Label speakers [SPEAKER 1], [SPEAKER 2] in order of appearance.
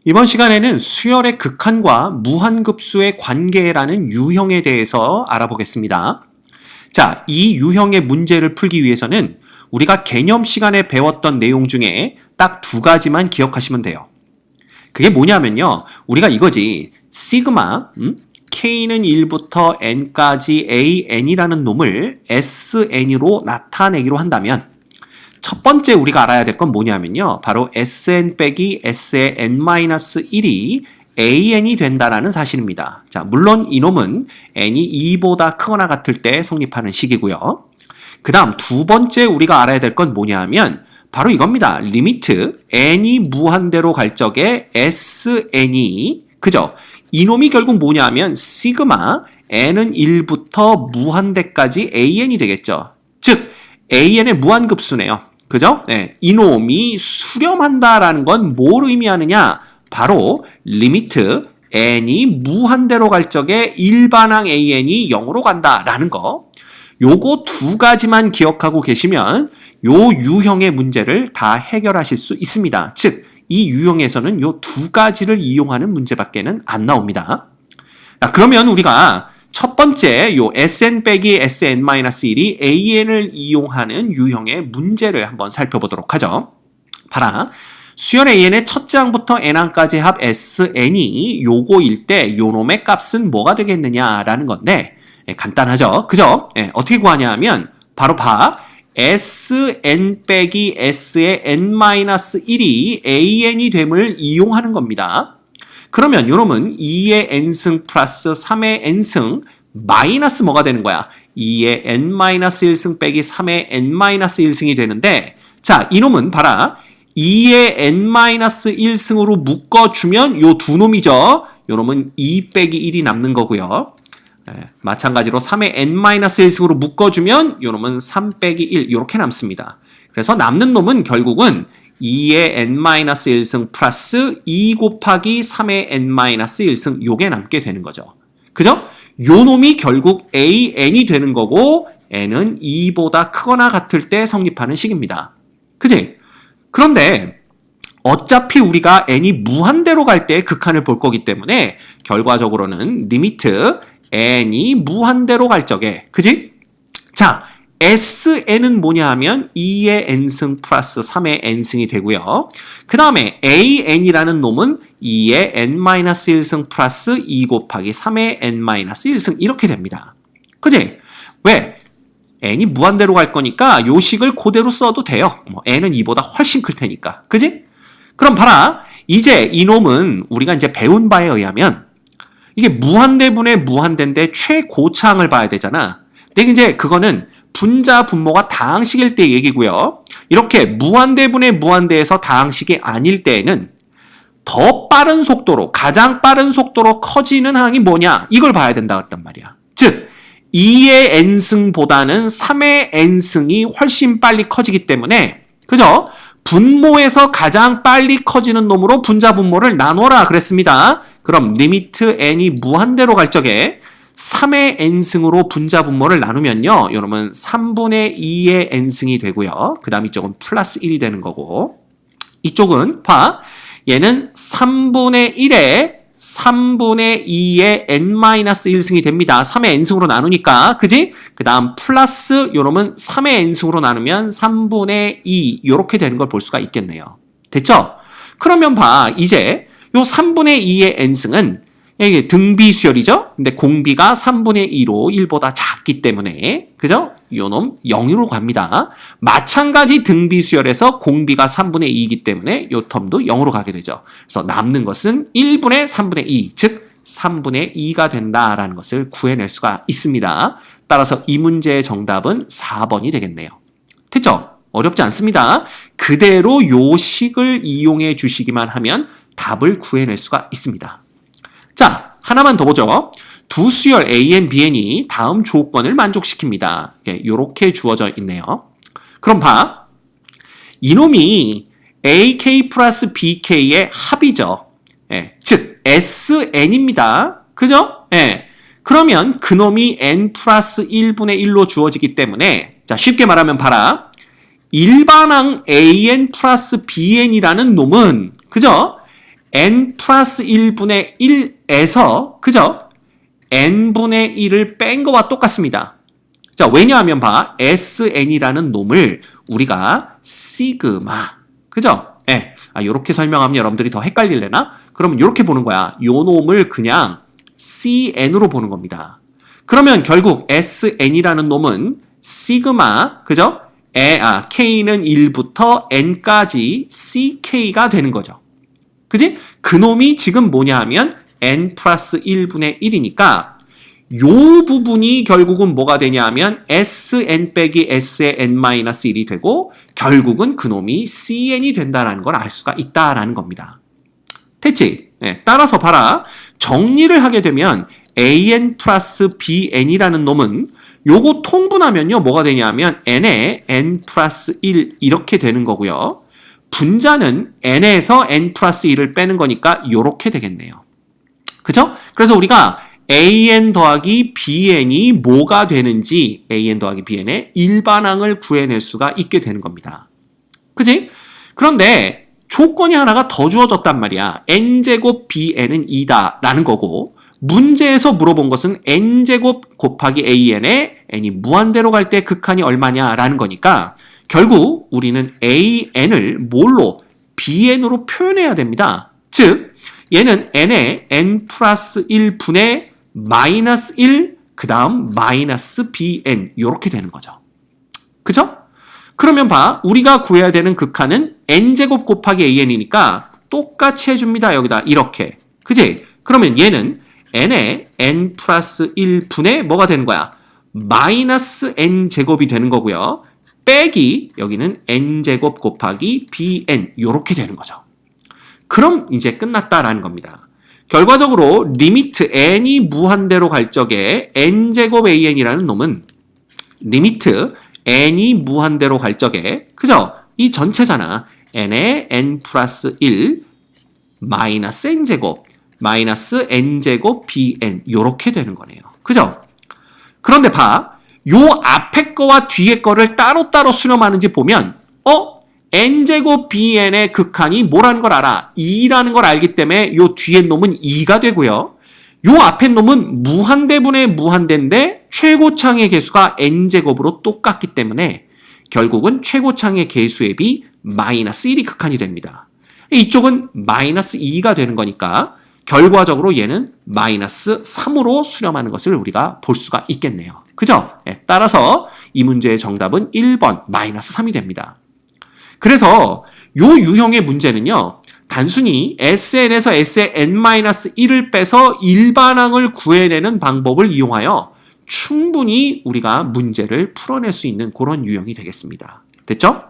[SPEAKER 1] 이번 시간에는 수열의 극한과 무한급수의 관계라는 유형에 대해서 알아보겠습니다. 자, 이 유형의 문제를 풀기 위해서는 우리가 개념 시간에 배웠던 내용 중에 딱 두 가지만 기억하시면 돼요. 그게 뭐냐면요. 우리가 이거지. 시그마, K는 1부터 N까지 AN이라는 놈을 SN으로 나타내기로 한다면 첫 번째 우리가 알아야 될 건 뭐냐면요. 바로 SN 빼기 S의 N-1이 AN이 된다라는 사실입니다. 자, 물론 이놈은 N이 2보다 크거나 같을 때 성립하는 식이고요. 그 다음 두 번째 우리가 알아야 될 건 뭐냐 하면 바로 이겁니다. 리미트 N이 무한대로 갈 적에 SN이 그죠? 이놈이 결국 뭐냐 하면 시그마 N은 1부터 무한대까지 AN이 되겠죠. 즉 AN의 무한급수네요. 그죠? 네, 이놈이 수렴한다라는 건 뭘 의미하느냐? 바로 리미트 N이 무한대로 갈 적에 일반항 AN이 0으로 간다라는 거. 요거 두 가지만 기억하고 계시면 요 유형의 문제를 다 해결하실 수 있습니다. 즉, 이 유형에서는 요 두 가지를 이용하는 문제밖에는 안 나옵니다. 자, 그러면 우리가 첫 번째 요 SN 빼기 SN-1이 AN을 이용하는 유형의 문제를 한번 살펴보도록 하죠. 봐라. 수열 AN의 첫째 항부터 N항까지 합 SN이 요거일 때 요놈의 값은 뭐가 되겠느냐라는 건데 간단하죠. 그죠? 어떻게 구하냐 하면 바로 봐. SN 빼기 S의 N-1이 AN이 됨을 이용하는 겁니다. 그러면 요놈은 2의 N승 플러스 3의 N승 마이너스 뭐가 되는 거야? 2의 N-1승 빼기 3의 N-1승이 되는데 자, 이놈은 봐라. 2의 N-1승으로 묶어주면 요 두 놈이죠. 요놈은 2 빼기 1이 남는 거고요. 마찬가지로 3의 N-1승으로 묶어주면 요놈은 3 빼기 1 이렇게 남습니다. 그래서 남는 놈은 결국은 2의 N-1승 플러스 2 곱하기 3의 N-1승 요게 남게 되는 거죠. 그죠? 요 놈이 결국 AN이 되는 거고 N은 2보다 크거나 같을 때 성립하는 식입니다. 그지? 그런데 어차피 우리가 N이 무한대로 갈 때 극한을 볼 거기 때문에 결과적으로는 리미트 N이 무한대로 갈 적에 그지? 자, SN은 뭐냐 하면 2의 N승 플러스 3의 N승이 되고요. 그 다음에 AN이라는 놈은 2의 N-1승 플러스 2 곱하기 3의 N-1승 이렇게 됩니다. 그지? 왜? N이 무한대로 갈 거니까 요 식을 그대로 써도 돼요. N은 2보다 훨씬 클 테니까. 그지? 그럼 봐라. 이제 이놈은 우리가 이제 배운 바에 의하면 이게 무한대분의 무한대인데 최고차항을 봐야 되잖아. 근데 이제 그거는 분자 분모가 다항식일 때 얘기고요. 이렇게 무한대분의 무한대에서 다항식이 아닐 때에는 더 빠른 속도로 가장 빠른 속도로 커지는 항이 뭐냐 이걸 봐야 된다 했단 말이야. 즉 2의 n승보다는 3의 n승이 훨씬 빨리 커지기 때문에 그죠? 분모에서 가장 빨리 커지는 놈으로 분자 분모를 나눠라 그랬습니다. 그럼 리미트 n이 무한대로 갈 적에 3의 n승으로 분자 분모를 나누면요. 이놈은 3분의 2의 n승이 되고요. 그 다음 이쪽은 플러스 1이 되는 거고 이쪽은 봐. 얘는 3분의 2의 n-1승이 됩니다. 3의 n승으로 나누니까 그지? 그 다음 플러스 요놈은 3의 n승으로 나누면 3분의 2 요렇게 되는 걸 볼 수가 있겠네요. 됐죠? 그러면 봐. 이제 요 3분의 2의 n승은 이게 등비수열이죠? 근데 공비가 3분의 2로 1보다 작기 때문에 그죠? 요놈 0으로 갑니다. 마찬가지 등비수열에서 공비가 3분의 2이기 때문에 요 텀도 0으로 가게 되죠. 그래서 남는 것은 1분의 3분의 2, 즉 3분의 2가 된다라는 것을 구해낼 수가 있습니다. 따라서 이 문제의 정답은 4번이 되겠네요. 됐죠? 어렵지 않습니다. 그대로 요 식을 이용해 주시기만 하면 답을 구해낼 수가 있습니다. 자, 하나만 더 보죠. 두 수열 AN, BN이 다음 조건을 만족시킵니다. 이렇게 주어져 있네요. 그럼 봐. 이놈이 AK 플러스 BK의 합이죠. 즉 SN입니다. 그죠? 그러면 그놈이 N 플러스 1분의 1로 주어지기 때문에 자 쉽게 말하면 봐라. 일반항 AN 플러스 BN이라는 놈은 그죠? n 플러스 1분의 1에서 그죠? n분의 1을 뺀 거와 똑같습니다. 자, 왜냐하면 봐. sn이라는 놈을 우리가 시그마 그죠? 예. 요렇게 설명하면 여러분들이 더 헷갈릴래나? 그러면 이렇게 보는 거야. 요 놈을 그냥 cn으로 보는 겁니다. 그러면 결국 sn이라는 놈은 시그마 그죠? k는 1부터 n까지 ck가 되는 거죠. 그지? 그 놈이 지금 뭐냐 하면 n 플러스 1분의 1이니까 요 부분이 결국은 뭐가 되냐 하면 sn 빼기 s의 n-1이 되고 결국은 그 놈이 cn이 된다는 걸 알 수가 있다라는 겁니다. 됐지? 네, 따라서 봐라. 정리를 하게 되면 an 플러스 bn이라는 놈은 요거 통분하면요 뭐가 되냐면 n에 n 플러스 1 이렇게 되는 거고요. 분자는 n에서 n 플러스 1을 빼는 거니까 요렇게 되겠네요. 그죠? 그래서 우리가 an 더하기 bn이 뭐가 되는지 an 더하기 bn의 일반항을 구해낼 수가 있게 되는 겁니다. 그지? 그런데 조건이 하나가 더 주어졌단 말이야. n제곱 bn은 2다 라는 거고 문제에서 물어본 것은 n제곱 곱하기 an에 n이 무한대로 갈 때 극한이 얼마냐라는 거니까 결국 우리는 an을 뭘로? bn으로 표현해야 됩니다. 즉 얘는 n에 n 플러스 1분의 마이너스 1, 그 다음 마이너스 bn 이렇게 되는 거죠. 그죠? 그러면 봐. 우리가 구해야 되는 극한은 n제곱 곱하기 an이니까 똑같이 해줍니다. 여기다 이렇게. 그지? 그러면 얘는 n에 n 플러스 1분의 뭐가 되는 거야? 마이너스 n제곱이 되는 거고요. 빼기 여기는 n제곱 곱하기 bn 이렇게 되는 거죠. 그럼 이제 끝났다라는 겁니다. 결과적으로 리미트 n이 무한대로 갈 적에 n제곱 an이라는 놈은 리미트 n이 무한대로 갈 적에 그죠? 이 전체잖아. n에 n 플러스 1 마이너스 n제곱 마이너스 n제곱 bn 이렇게 되는 거네요. 그죠? 그런데 봐. 요 앞에 거와 뒤에 거를 따로따로 수렴하는지 보면 n제곱 bn의 극한이 뭐라는 걸 알아? 2라는 걸 알기 때문에 요 뒤에 놈은 2가 되고요. 요 앞에 놈은 무한대분의 무한대인데 최고창의 개수가 n제곱으로 똑같기 때문에 결국은 최고창의 개수의 비 마이너스 1이 극한이 됩니다. 이쪽은 마이너스 2가 되는 거니까 결과적으로 얘는 마이너스 3으로 수렴하는 것을 우리가 볼 수가 있겠네요. 그죠? 네, 따라서 이 문제의 정답은 1번 마이너스 3이 됩니다. 그래서 요 유형의 문제는요. 단순히 SN에서 S의 n-1을 빼서 일반항을 구해내는 방법을 이용하여 충분히 우리가 문제를 풀어낼 수 있는 그런 유형이 되겠습니다. 됐죠?